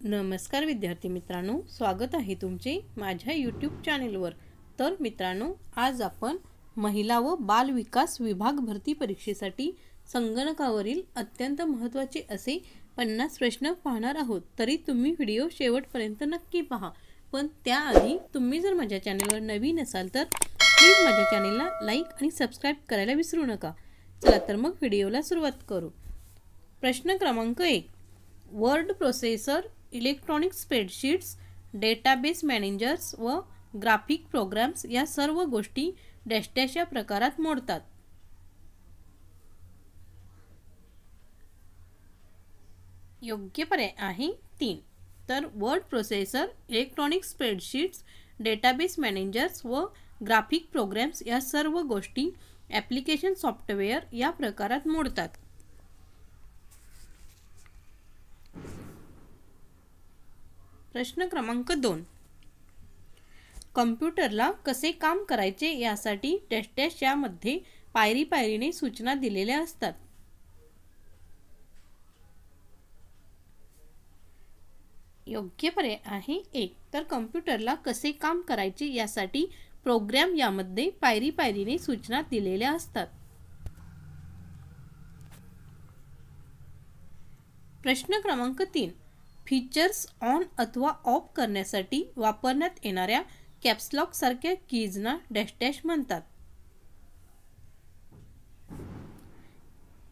नमस्कार विद्यार्थी मित्रांनो, स्वागत आहे तुमचे माझ्या यूट्यूब चॅनेलवर। तर मित्रांनो, आज आपण महिला व बाल विकास विभाग भरती परीक्षेसाठी संगणकावरील अत्यंत महत्त्वाचे असे 50 प्रश्न पाहणार आहोत। तरी तुम्ही व्हिडिओ शेवटपर्यंत नक्की पहा। पण त्याआधी तुम्ही जर माझ्या चॅनेलवर नवीन असाल तर प्लीज माझ्या चॅनेलला लाईक आणि सबस्क्राइब करायला विसरू नका। चला तर मग व्हिडिओला सुरुवात करू। प्रश्न क्रमांक 1, word processor, electronic spreadsheets, database managers व ग्राफिक प्रोग्राम्स या सर्व गोष्टी डॅश डॅश या प्रकारात मोडतात। योग्य पर्याय आहे 3। तर word processor, electronic spreadsheets, database managers व ग्राफिक प्रोग्राम्स या सर्व गोष्टी ॲप्लिकेशन सॉफ्टवेअर या प्रकारात मोडतात। प्रश्न क्रमांक 2, कम्प्युटरला कसे काम करायचे यासाठी डॅश डॅश यामध्ये पायरी पायरीने सूचना दिलेल्या असतात। योग्य पर्याय आहे 1। तर कम्प्युटरला कसे काम करायचे यासाठी प्रोग्राम यामध्ये पायरी पायरीने सूचना दिलेल्या असतात। प्रश्न क्रमांक 3, फीचर्स ऑन अथवा ऑफ करण्यासाठी वापरण्यात येणाऱ्या कॅप्स लॉक सारख्या कीजना डॅश डॅश म्हणतात।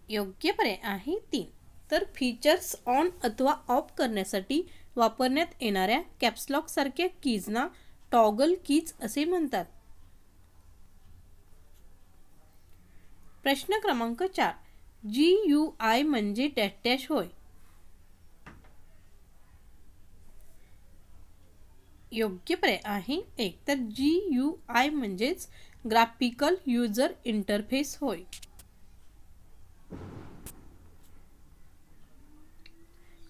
योग्य पर्याय आहे 3। तर फीचर्स ऑन अथवा ऑफ करण्यासाठी वापरण्यात येणाऱ्या कॅप्स लॉक सारख्या कीजना टॉगल कीज असे म्हणतात। प्रश्न क्रमांक 4, GUI म्हणजे डॅश डॅश होय। योग्य पर्याय आहे 1। तर GUI म्हणजेच ग्राफिकल यूजर इंटरफेस होय।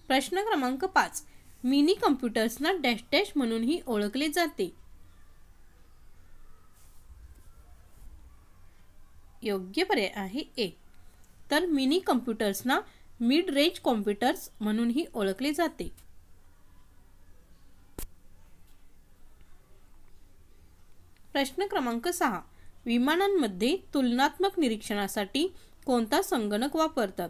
प्रश्न क्रमांक 5, मिनी कम्प्युटर्सना डॅश डॅश म्हणूनही ओळखले जाते। योग्य पर्याय आहे 1। तर मिनी कम्प्युटर्सना मिड रेंज कॉम्प्युटर्स म्हणूनही ओळखले जाते। प्रश्न क्रमांक 6, विमानांमध्ये तुलनात्मक निरीक्षणासाठी कोणता संगणक वापरतात।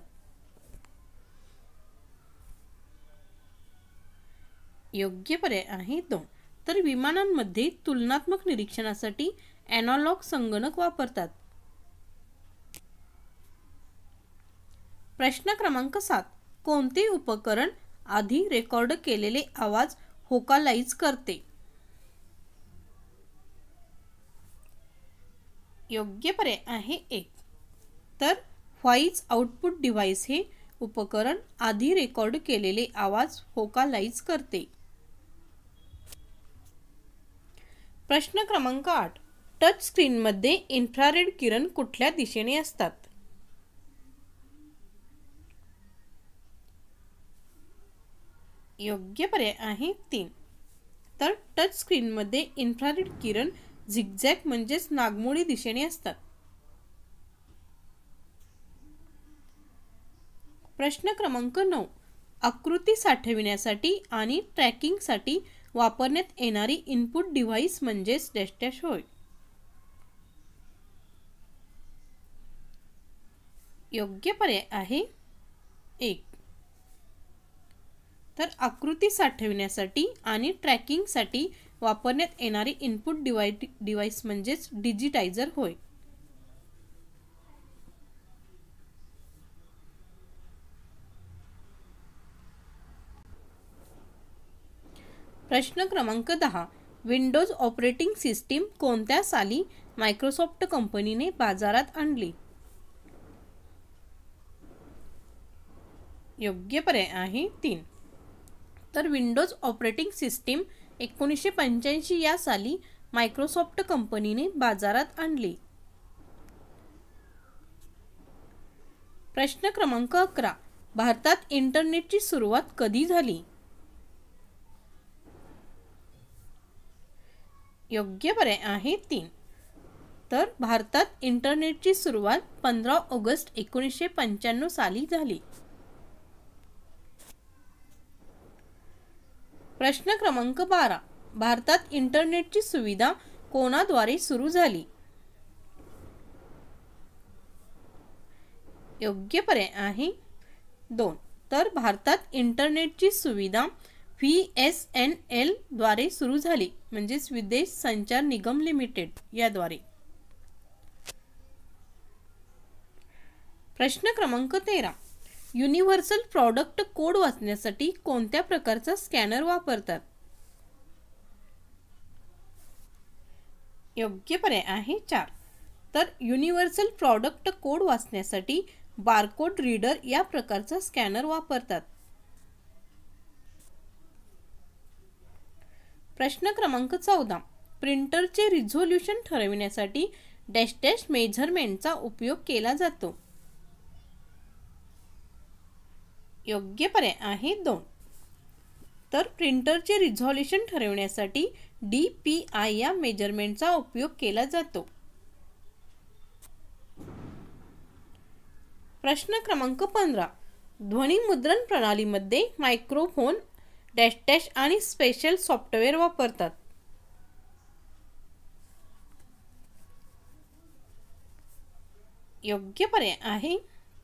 योग्य पर्याय आहे 2। तर विमानांमध्ये तुलनात्मक निरीक्षणासाठी एनालॉग संगणक वापरतात। प्रश्न क्रमांक 7, कोणते उपकरण आधी रेकॉर्ड केलेले आवाज व्होकलाइज करते। योग्य पर्याय आहे 1। तर व्हॉइस आउटपुट डिव्हाइस हे उपकरण आधी रेकॉर्ड केलेले आवाज व्होकलाइज करते। प्रश्न क्रमांक 8, टच स्क्रीनमध्ये इन्फ्रारेड किरण कुठल्या दिशेने असतात। योग्य पर्याय आहे 3। तर टच स्क्रीनमध्ये इन्फ्रारेड किरण झिगझॅग म्हणजेच नागमोडी दिशेने असतात। प्रश्न क्रमांक 9, आकृती साठविण्यासाठी आणि ट्रॅकिंगसाठी वापरण्यात येणारी इनपुट डिव्हाइस म्हणजेच डॅश डॅश होय। योग्य पर्याय आहे 1। तर आकृती साठविण्यासाठी आणि ट्रॅकिंगसाठी वापरण्यात येणारी इनपुट डिव्हाइस म्हणजेच डिजिटायझर होय। प्रश्न क्रमांक 10, विंडोज ऑपरेटिंग सिस्टीम कोणत्या साली मायक्रोसॉफ्ट कंपनीने बाजारात आणली। योग्य पर्याय आहे 3। तर विंडोज ऑपरेटिंग सिस्टीम 1985 या साली मायक्रोसॉफ्ट कंपनीने बाजारात आणली। प्रश्न क्रमांक 11, भारतात इंटरनेटची सुरुवात कधी झाली। योग्य पर्याय आहे 3। तर भारतात इंटरनेटची सुरुवात 15 ऑगस्ट 1995 साली झाली। प्रश्न क्रमांक 12. भारतात इंटरनेटची सुविधा कोणाद्वारे सुरू झाली? योग्य पर्याय आहे 2. तर भारतात इंटरनेटची सुविधा VSNL द्वारे सुरू झाली, म्हणजेच विदेश संचार निगम लिमिटेड याद्वारे. प्रश्न क्रमांक 13. युनिव्हर्सल प्रॉडक्ट कोड वाचण्यासाठी कोणत्या प्रकारचा स्कॅनर वापरतात? योग्य पर्याय आहे 4. तर युनिव्हर्सल प्रॉडक्ट कोड वाचण्यासाठी बारकोड रीडर या प्रकारचा स्कॅनर वापरतात. प्रश्न क्रमांक 14. प्रिंटरचे रिझोल्यूशन ठरविण्यासाठी डॅश डॅश मेजरमेंटचा उपयोग केला जातो. योग्य पर्याय आहे 2. तर प्रिंटरचे रिझोल्यूशन ठरविण्यासाठी DPI या मेजरमेंटचा उपयोग केला जातो. प्रश्न क्रमांक 15. ध्वनी मुद्रण प्रणालीमध्ये मायक्रोफोन डॅश डॅश आणि स्पेशल सॉफ्टवेअर वापरतात. योग्य पर्याय आहे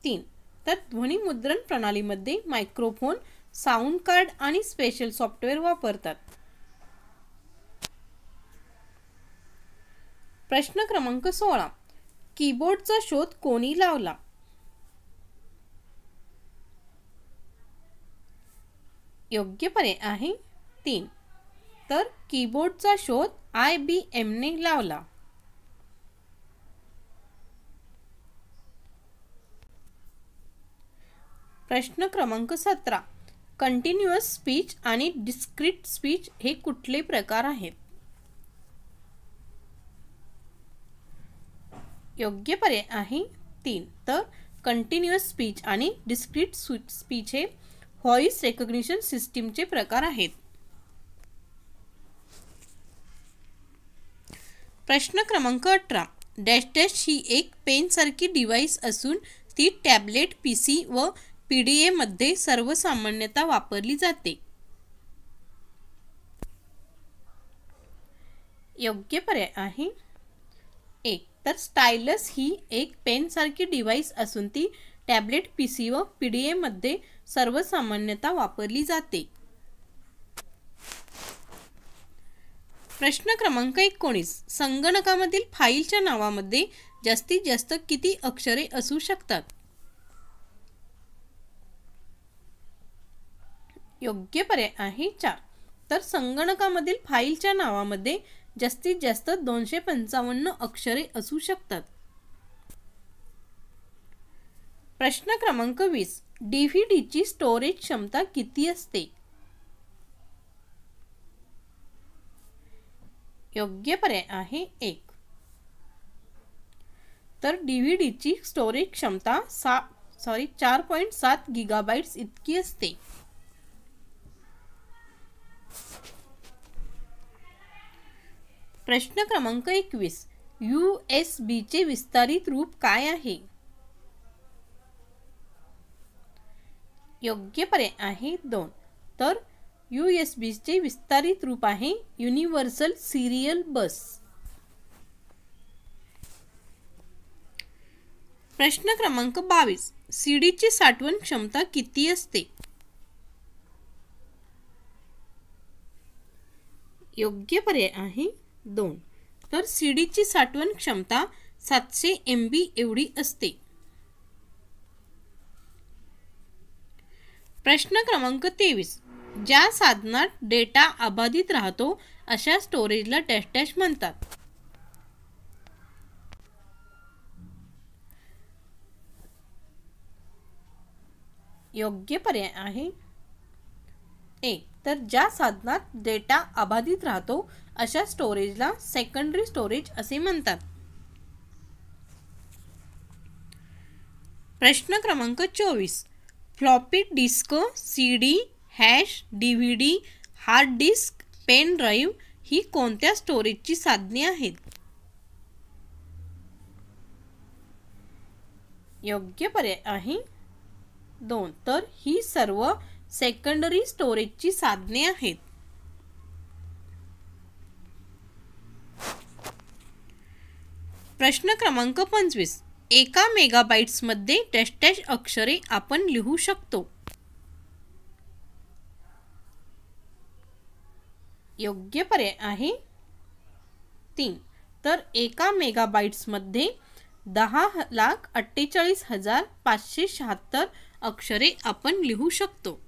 3. तर ध्वनी मुद्रण प्रणालीमध्ये मायक्रोफोन, साऊंड कार्ड आणि स्पेशल सॉफ्टवेअर वापरतात. प्रश्न क्रमांक 16. कीबोर्डचा शोध कोणी लावला? योग्य पर्याय आहे 3. तर कीबोर्डचा शोध IBM ने लावला. प्रश्न क्रमांक 17. कंटिन्युअस स्पीच आणि डिस्क्रीट स्पीच हे कुठले प्रकार आहेत? योग्य पर्याय आहे 3. तर कंटिन्युअस स्पीच आणि डिस्क्रीट स्पीच हे व्हॉइस रेकग्निशन सिस्टीमचे प्रकार आहेत. प्रश्न क्रमांक 18. डॅश डॅश ही एक पेन सारखी डिव्हाइस असून ती टॅबलेट, PC व PDA मध्ये सर्वसामान्यतः वापरली जाते. योग्य पर्याय आहे 1. तर स्टायलस ही एक पेन सारखी डिव्हाइस असून ती टॅबलेट, PC व PDA मध्ये सर्वसामान्यतः वापरली जाते. प्रश्न क्रमांक 19. संगणकामधील फाईलच्या नावामध्ये जास्तीत जास्त किती अक्षरे असू शकतात? योग्य पर्याय आहे 4. तर संगणकामधील फाईलच्या नावामध्ये जास्तीत जास्त 255 अक्षरे असू शकतात. प्रश्न क्रमांक 20. DVDची स्टोरेज क्षमता किती असते? योग्य पर्याय आहे 1. तर DVDची स्टोरेज क्षमता 4.7 GB इतकी असते. प्रश्न क्रमांक 21. USB चे विस्तारित रूप काय आहे? योग्य पर्याय आहे 2. तर USB चे विस्तारित रूप आहे युनिव्हर्सल सिरियल बस. प्रश्न क्रमांक 22. CD ची साठवण क्षमता किती असते? योग्य पर्याय आहे 2. तर CD ची साठवण क्षमता 700 MB एवढी असते. प्रश्न क्रमांक 23. ज्या साधनात डेटा अबाधित राहतो अशा स्टोरेजला डॅश डॅश म्हणतात. योग्य पर्याय आहे 1. तर ज्या साधनात डेटा अबाधित राहतो अशा स्टोरेजला सेकंडरी स्टोरेज असे म्हणतात. प्रश्न क्रमांक 24. फ्लॉपी डिस्क, CD, हॅश, DVD, hard disk, pen drive ही कोणत्या स्टोरेजची साधने आहेत? योग्य पर्याय आहे 2. तर ही सर्व सेकंडरी स्टोरेजची साधने आहेत. प्रश्न क्रमांक 25. एका मेगाबाइट्समध्ये डॅश डॅश अक्षरे आपण लिहू शकतो. योग्य पर्याय आहे 3. तर एका मेगाबाइट्समध्ये 10,48,576 अक्षरे आपण लिहू शकतो.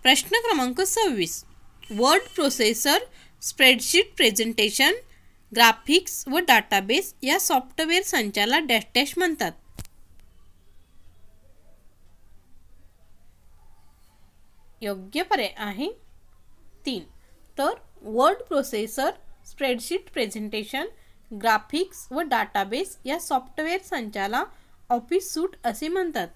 प्रश्न क्रमांक 26. Word processor, spreadsheet presentation, graphics व डाटाबेस या सॉफ्टवेअर संचाला डॅश डॅश म्हणतात. योग्य पर्याय आहे 3. तर word processor, spreadsheet presentation, graphics व डाटाबेस या सॉफ्टवेअर संचाला ऑफिस सूट असे म्हणतात.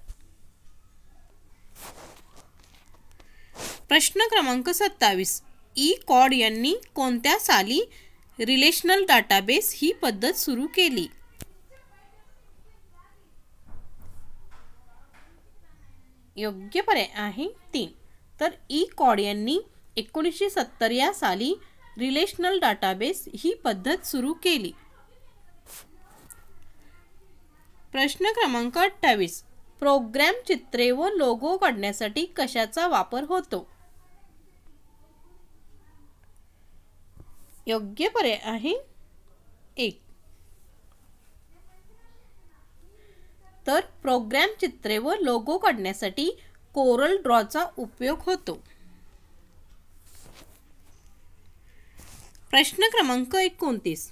प्रश्न क्रमांक 27. ई कॉड यांनी कोणत्या साली रिलेशनल डाटाबेस ही पद्धत सुरू केली. योग्य पर्याय आहे 3. तर ई कॉड यांनी 1970 या साली रिलेशनल डाटाबेस ही पद्धत सुरू केली. प्रश्न क्रमांक 28. प्रोग्राम, चित्रे व लोगो काढण्यासाठी कशाचा वापर होतो. योग्य पर्याय आहे 1. तर प्रोग्राम, चित्रे व लोगो काढण्यासाठी कोरल ड्रॉचा उपयोग होतो. प्रश्न क्रमांक 29.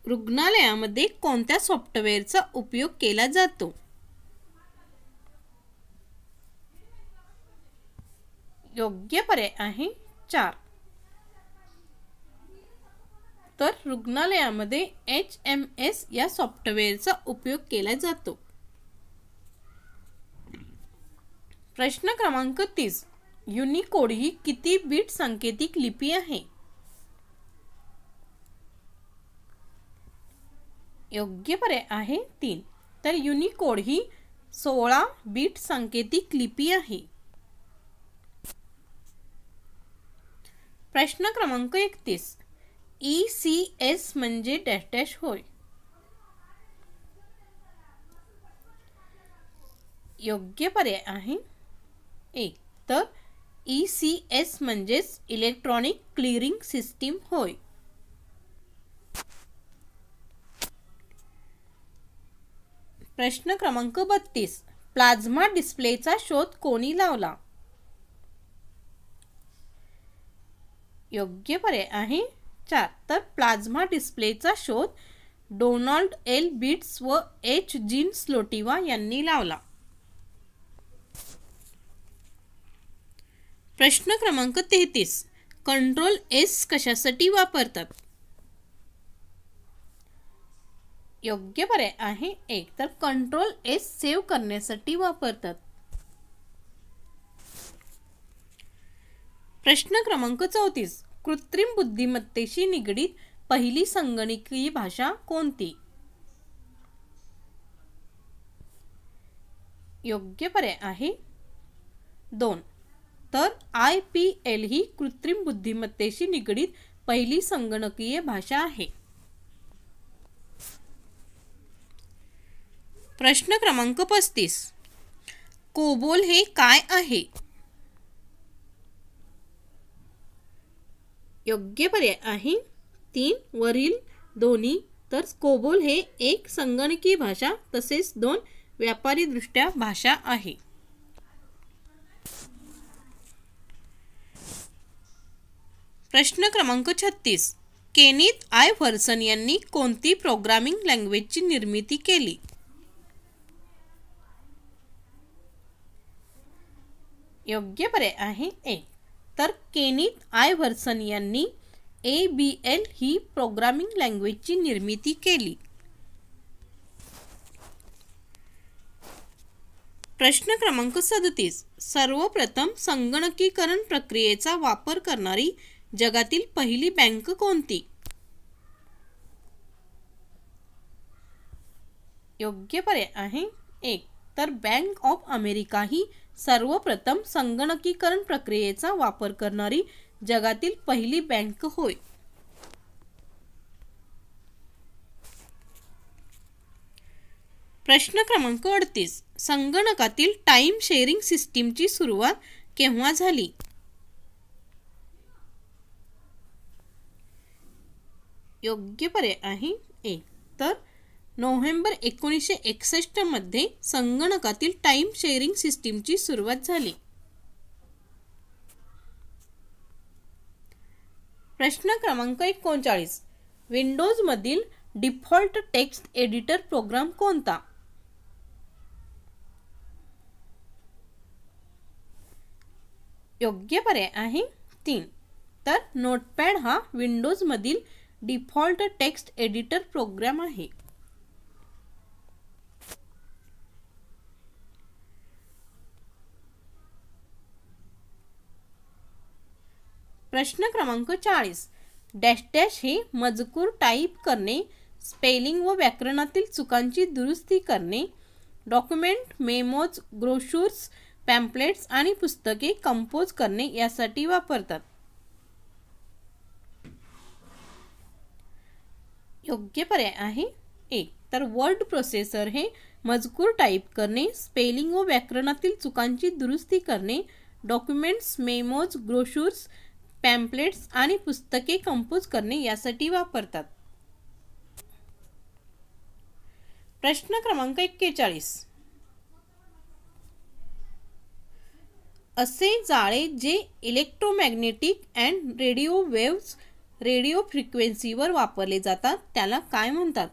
रुग्णालयामध्ये कोणत्या सॉफ्टवेअरचा उपयोग केला जातो. योग्य पर्याय आहे 4. तर रुग्णालयामध्ये HMS या सॉफ्टवेअरचा उपयोग केला जातो. प्रश्न क्रमांक 30. युनिकोड ही किती बीट सांकेतिक लिपी आहे. योग्य पर्याय आहे 3. तर युनिकोड ही 16 बीट सांकेतिक लिपी आहे. प्रश्न क्रमांक 31. ECS म्हणजे डॅश डॅश होय. योग्य पर्याय आहे 1. तर ECS म्हणजेच इलेक्ट्रॉनिक क्लिअरिंग सिस्टीम होय. प्रश्न क्रमांक 32. प्लाझ्मा डिस्प्लेचा शोध कोणी लावला. योग्य पर्याय आहे 4. तर प्लाझ्मा डिस्प्लेचा शोध डोनाल्ड एल बिट्स व H. जीन स्लोटिवा यांनी लावला. प्रश्न क्रमांक 33. कंट्रोल S कशासाठी वापरतात. योग्य पर्याय आहे 1. तर कंट्रोल S सेव्ह करण्यासाठी वापरतात. प्रश्न क्रमांक 34. कृत्रिम बुद्धिमत्तेशी निगडीत पहिली संगणकीय भाषा कोणती. योग्य पर्याय आहे 2. तर IPL ही कृत्रिम बुद्धिमत्तेशी निगडीत पहिली संगणकीय भाषा आहे. प्रश्न क्रमांक 35. कोबोल हे काय आहे. योग्य पर्याय आहे 3 वरील दोन्ही. तर कोबोल हे एक संगणकीय भाषा तसेच 2 व्यापारीदृष्ट्या भाषा आहे. प्रश्न क्रमांक 36. केनिथ आयव्हर्सन यांनी कोणती प्रोग्रामिंग लँग्वेजची निर्मिती केली. योग्य पर्याय आहे 1. तर केनिथ आयव्हर्सन यांनी ABL ही प्रोग्रामिंग लँग्वेजची निर्मिती केली. प्रश्न क्रमांक 37. सर्वप्रथम संगणकीकरण प्रक्रियेचा वापर करणारी जगातील पहिली बँक कोणती. योग्य पर्याय आहे 1. तर बँक ऑफ अमेरिका ही सर्वप्रथम संगणकीकरण प्रक्रियेचा वापर करणारी जगातील पहिली बँक होय. प्रश्न क्रमांक 38. संगणकातील टाइम शेअरिंग सिस्टीमची सुरुवात केव्हा झाली? योग्य पर्याय आहे ए. तर नोव्हेंबर 1961 मध्ये संगणकातील टाइम शेअरिंग सिस्टीमची सुरुवात झाली. प्रश्न क्रमांक 39. विंडोज मधील डिफॉल्ट टेक्स्ट एडिटर प्रोग्राम कोणता? योग्य पर्याय आहे 3. तर नोटपॅड हा विंडोज मधील डिफॉल्ट टेक्स्ट एडिटर प्रोग्राम आहे. प्रश्न क्रमांक 40. डॅश डॅश हे मजकूर टाईप करणे, स्पेलिंग व व्याकरणातील चुकांची दुरुस्ती करणे, डॉक्युमेंट, मेमोज, ब्रोशुर्स, पॅम्पलेट्स आणि पुस्तके कंपोज करणे यासाठी वापरतात. योग्य पर्याय आहे 1. तर वर्ड प्रोसेसर हे मजकूर टाईप करणे, स्पेलिंग व व्याकरणातील चुकांची दुरुस्ती करणे, डॉक्युमेंट्स, मेमोज, ब्रोशुर्स, पॅम्पलेट्स आणि पुस्तके कंपोज करणे यासाठी वापरतात. प्रश्न क्रमांक 41. असे जाळे जे electromagnetic and radio waves radio फ्रिक्वेन्सीवर वापरले जातात त्याला काय म्हणतात?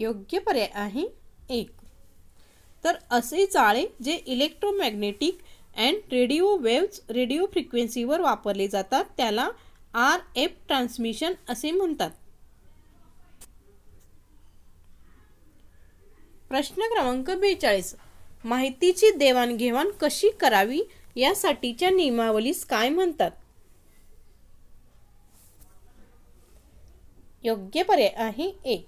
योग्य पर्याय आहे 1. तर असे जाळे जे electromagnetic and radio waves radio फ्रिक्वेन्सीवर वापरले जातात त्याला RF ट्रान्समिशन असे म्हणतात. प्रश्न क्रमांक 42. माहितीची देवाणघेवाण कशी करावी यासाठीच्या नियमावलीस काय म्हणतात? योग्य पर्याय आहे 1.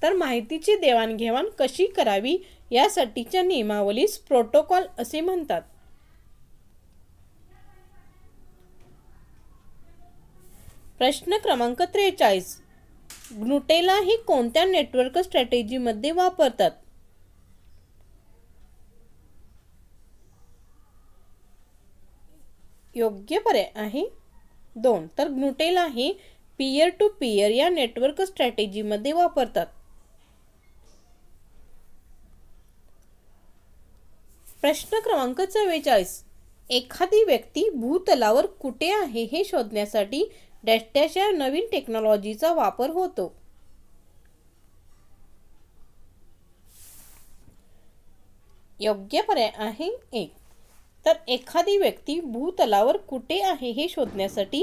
तर माहितीची देवाणघेवाण कशी करावी यासाठीच्या नियमावलीस प्रोटोकॉल असे म्हणतात. प्रश्न क्रमांक 43. ग्नुटेला ही कोणत्या नेटवर्क स्ट्रॅटेजी मध्ये वापरतात? योग्य पर्याय आहे 2. तर ग्नुटेला हे पीयर टू पीयर या नेटवर्क स्ट्रॅटेजी मध्ये वापरतात. प्रश्न क्रमांक 44. एखादी व्यक्ती भूतलावर कुठे आहे हे शोधण्यासाठी डॅश डॅश या नवीन टेक्नॉलॉजीचा वापर होतो. योग्य पर्याय आहे 1. तर एखादी व्यक्ती भूतलावर कुठे आहे हे शोधण्यासाठी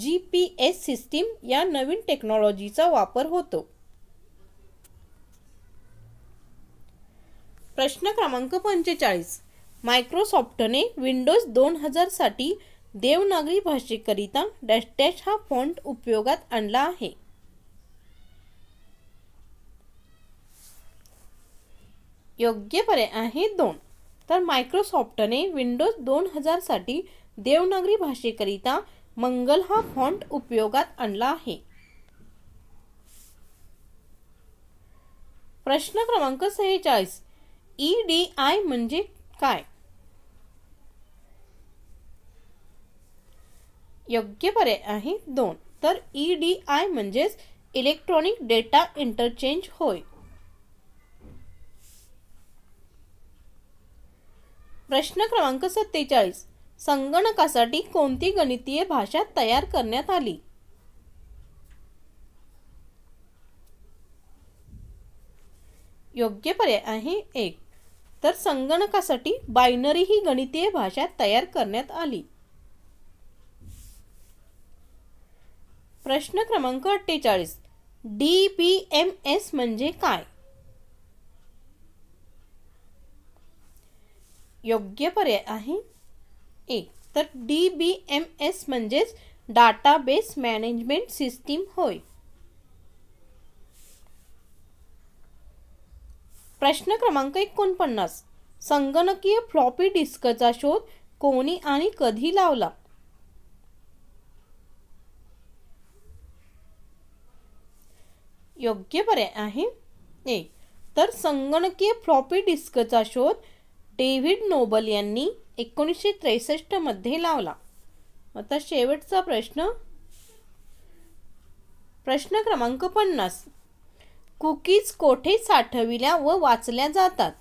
GPS सिस्टीम या नवीन टेक्नॉलॉजीचा वापर होतो. प्रश्न क्रमांक 45. मायक्रोसॉफ्टने विंडोज 2000 साठी देवनागरी भाषेकरिता डॅश डॅश हा फॉन्ट उपयोगात आणला आहे. योग्य पर्याय आहे 2. तर मायक्रोसॉफ्टने विंडोज 2000 साठी देवनागरी भाषेकरिता मंगल हा फॉन्ट उपयोगात आणला आहे. प्रश्न क्रमांक 46. EDI म्हणजे काय? योग्य पर्याय आहे 2. तर EDI म्हणजेच इलेक्ट्रॉनिक डेटा इंटरचेंज होय. प्रश्न क्रमांक 47. संगणकासाठी कोणती गणितीय भाषा तयार करण्यात आली? योग्य पर्याय आहे 1. तर संगणकासाठी बायनरी ही गणितीय भाषा तयार करण्यात आली. प्रश्न क्रमांक 48. DBMS म्हणजे काय? योग्य पर्याय आहे 1. तर DBMS म्हणजेच डाटाबेस मॅनेजमेंट सिस्टीम होय. प्रश्न क्रमांक 49. संगणकीय फ्लॉपी डिस्कचा शोध कोणी आणि कधी लावला? योग्य पर्याय आहे ए. तर संगणकीय फ्लॉपी डिस्कचा शोध डेव्हिड नोबल यांनी 1963 मध्ये लावला. आता शेवटचा प्रश्न क्रमांक 50. कुकीज कोठे साठविल्या व वाचल्या जातात?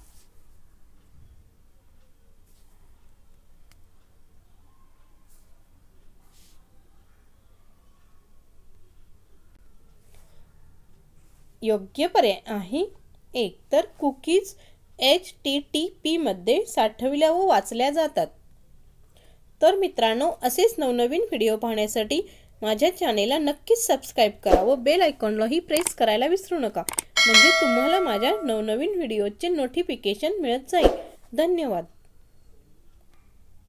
योग्य पर्याय आहे एक. तर कुकीज HTTP मध्ये साठविल्या व वाचल्या जातात. तर मित्रांनो, असेच नवनवीन व्हिडिओ पाहण्यासाठी माझ्या चॅनेलला नक्कीच सबस्क्राईब करा व बेल आयकॉनलाही प्रेस करायला विसरू नका, म्हणजे तुम्हाला माझ्या नवनवीन व्हिडिओचे नोटिफिकेशन मिळत जाईल. धन्यवाद.